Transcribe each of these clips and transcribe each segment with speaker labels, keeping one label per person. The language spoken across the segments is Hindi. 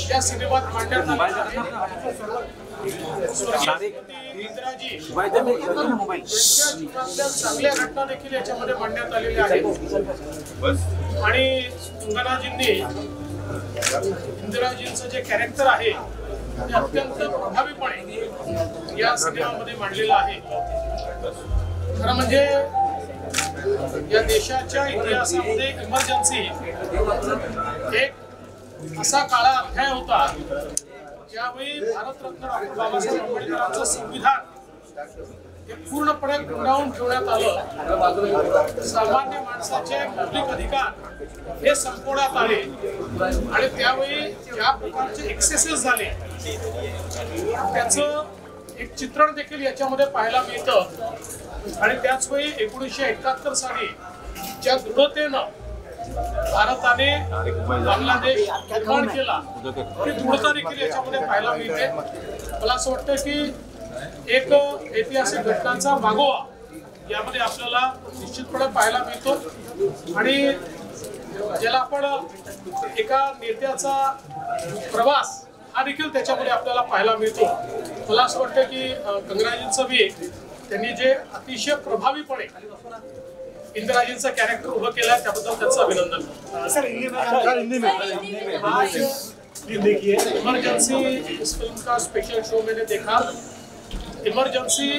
Speaker 1: या सिनेमात मांडण्यात चांगल्या घटना देखील याच्यामध्ये मांडण्यात आलेल्या आहेत आणि कंगनाजींनी इंदिराजींचं जे कॅरेक्टर आहे ते अत्यंत प्रभावीपणे या सिनेमामध्ये मांडलेलं आहे। खरं म्हणजे या देशाच्या इतिहासामध्ये इमर्जन्सी एक असा काळा अध्याय होता ज्यावेळी भारतरत्न डॉक्टर बाबासाहेब आंबेडकरांचं संविधान हे पूर्णपणे गुंडाळून ठेवण्यात आलं। सामान्य माणसाचे मौलिक अधिकार हे संपवण्यात आले आणि त्यावेळी ज्या प्रकारचे एक्सेसेस झाले त्याचं एक चित्रण देखील याच्यामध्ये पाहायला मिळतं। आणि त्याच वेळी 1971 साली ज्या दृढतेनं भारताने बांगलादेश निर्माण केला ती दृढता देखील याच्यामध्ये पाहायला मिळते। मला असं वाटतं की एक ऐतिहासिक घटनांचा मागोवा यामध्ये आपल्याला निश्चितपणे पाहायला मिळतो आणि ज्याला आपण एका नेत्याचा प्रवास हा देखील त्याच्यामध्ये आपल्याला पाहायला मिळतो। मला असं वाटतं की कंगनाजींचं बी त्यांनी जे अतिशय प्रभावीपणे इंदिराजींचं कॅरेक्टर उभं केलं त्याबद्दल त्यांचं अभिनंदन। इमरजेंसी इस फिल्म का स्पेशल शो मैंने देखा। इमरजेंसी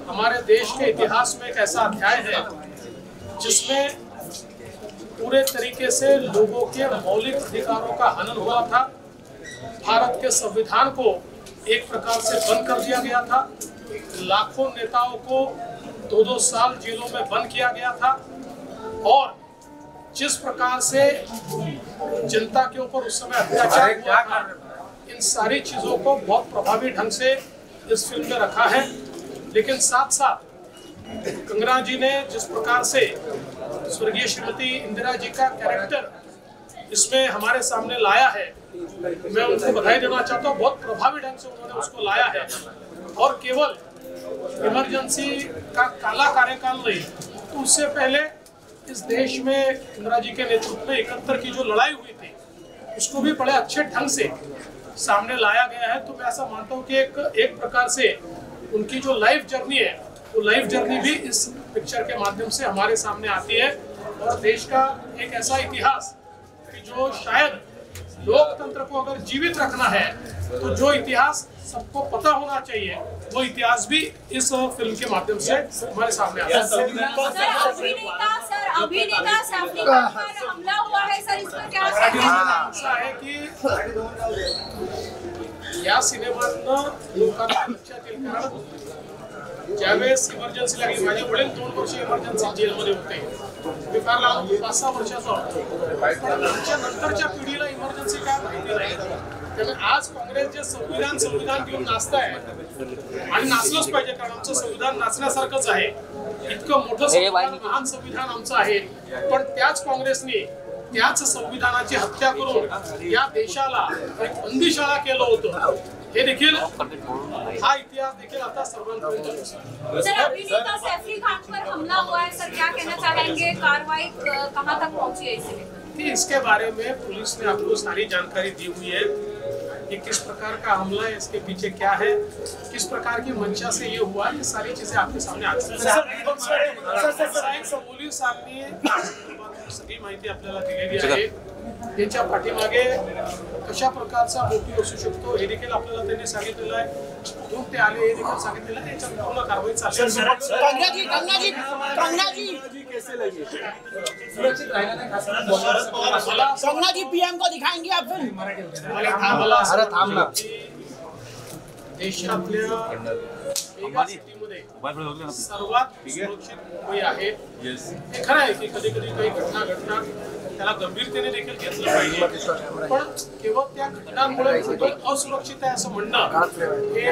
Speaker 1: हमारे देश के इतिहास में एक ऐसा अध्याय है जिसमें पूरे तरीके से लोगों के मौलिक अधिकारों का हनन हुआ था। भारत के संविधान को एक प्रकार से बंद कर दिया गया था। लाखों नेताओं को 2-2 साल जेलों में बंद किया गया था और जिस प्रकार से जनता के ऊपर उस समय अत्याचार हुआ था इन सारी चीजों को बहुत प्रभावी ढंग से इस फिल्म में रखा है। लेकिन साथ साथ कंगना जी ने जिस प्रकार से स्वर्गीय श्रीमती इंदिरा जी का कैरेक्टर इसमें हमारे सामने लाया है मैं उनको बधाई देना चाहता हूँ। बहुत प्रभावी ढंग से उन्होंने उसको लाया है और केवल इमरजेंसी का काला कार्यकाल नहीं तो उससे पहले इस देश में इंदिरा जी के नेतृत्व में 71 की जो लड़ाई हुई थी उसको भी बड़े अच्छे ढंग से सामने लाया गया है। तो मैं ऐसा मानता हूँ कि एक प्रकार से उनकी जो लाइफ जर्नी है वो लाइफ जर्नी भी इस पिक्चर के माध्यम से हमारे सामने आती है और देश का एक ऐसा इतिहास कि जो शायद लोकतंत्र को अगर जीवित रखना है तो जो इतिहास सबको पता होना चाहिए वो इतिहास भी इस फिल्म के माध्यम से हमारे सामने आता है।
Speaker 2: अभिनेता सैफली खान पर हमला हुआ है सर, इस पर क्या
Speaker 1: ऐसा है कि या सिनेमातनं लोकांना लक्षात येईल कारण ज्यावेळेस इमर्जन्सी लागली माझे वडील 2 वर्ष इमर्जन्सी जेलमध्ये होते मी फार लहान 5-6 वर्षाचा होतो पण आमच्या नंतरच्या पिढीला इमर्जन्सी काय माहिती नाही। त्यामुळे आज काँग्रेस जे संविधान घेऊन नाचताय आणि नाचलंच पाहिजे कारण आमचं संविधान नाचण्यासारखंच आहे। इतकं मोठं संविधान महान संविधान आमचं आहे पण त्याच काँग्रेसने त्याच संविधानाची हत्या करून या देशाला एक बंदीशाळा केलं होतं हे देखील हा इतिहास देखील आता सर्वांपर्यंत
Speaker 2: सर अभिनेता सैफली खान पर हमला हुआ है सर, क्या कहना चाहेंगे? कार्रवाई कहां तक पहुंची है
Speaker 1: इसके बारे में पुलिस ने आपको सारी जानकारी दी हुई है कि किस प्रकार का हमला है, इसके पीछे क्या है, किस प्रकार की मंशा से ये हुआ, ये सारी चीजें आपके सामने आ चुकी हैं। पोलीस आम्ही सगळी माहिती आपल्याला दिलेली आहे। याच्या पाठीमागे कशा प्रकारचा मोटिव्ह असू शकतो हे देखील आपल्याला त्यांनी सांगितलेलं आहे। कुठून ते आले हे देखील सांगितलेलं आहे। याच्यात पूर्ण कारवाई चालू आहे।
Speaker 3: कंगना जी पीएम को दिखाएंगे आप फिल्म?
Speaker 1: देशातल्या सर्वात सुरक्षित मुंबई आहे। हे खरं आहे की कधी कधी काही घटना घडतात त्याला गंभीरतेने देखील घेतलं पाहिजे पण केवळ त्या घटनांमुळे असुरक्षित आहे असं म्हणणं हे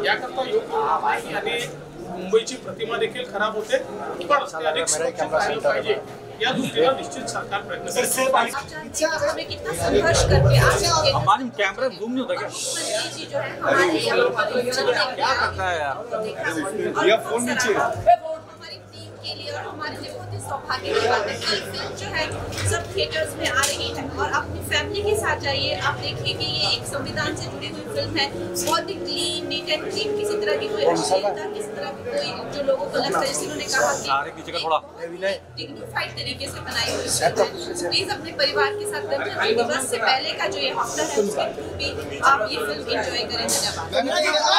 Speaker 1: याकरता योग्य नाही आणि मुंबईची प्रतिमा देखील खराब होते, पण ते अधिक सुरक्षित राहिलं पाहिजे या दृष्टीनं निश्चित सरकार प्रयत्न करेल।
Speaker 2: हमें कितना संघर्ष करके आज
Speaker 4: हमारे कैमरा जूम नहीं होता क्या?
Speaker 2: जी जो है हमारे यहाँ पर
Speaker 4: क्या करता है यार?
Speaker 2: ये फोन नीचे हमारी टीम के लिए और हमारे लिए बहुत ही सौभाग्य की बात है। कल फिल्म जो है सब थिएटर्स में आ रही है और अपनी फैमिली के साथ जाइए, आप देखिए कि ये एक संविधान से जुड़ी हुई फिल्म है, बहुत ही क्लीन, नीट एंड क्लीन, किसी तरह की कोई अश्लीलता, किसी तरह की कोई जो लोगों को लगता है, जैसे उन्होंने कहा कि
Speaker 4: थोड़ा
Speaker 2: डिग्निफाइड तरीके से बनाई हुई फिल्म है। प्लीज अपने परिवार के साथ गणतंत्र दिवस से पहले का जो ये हफ्ता है उसके थ्रू भी आप ये फिल्म एंजॉय करें। धन्यवाद।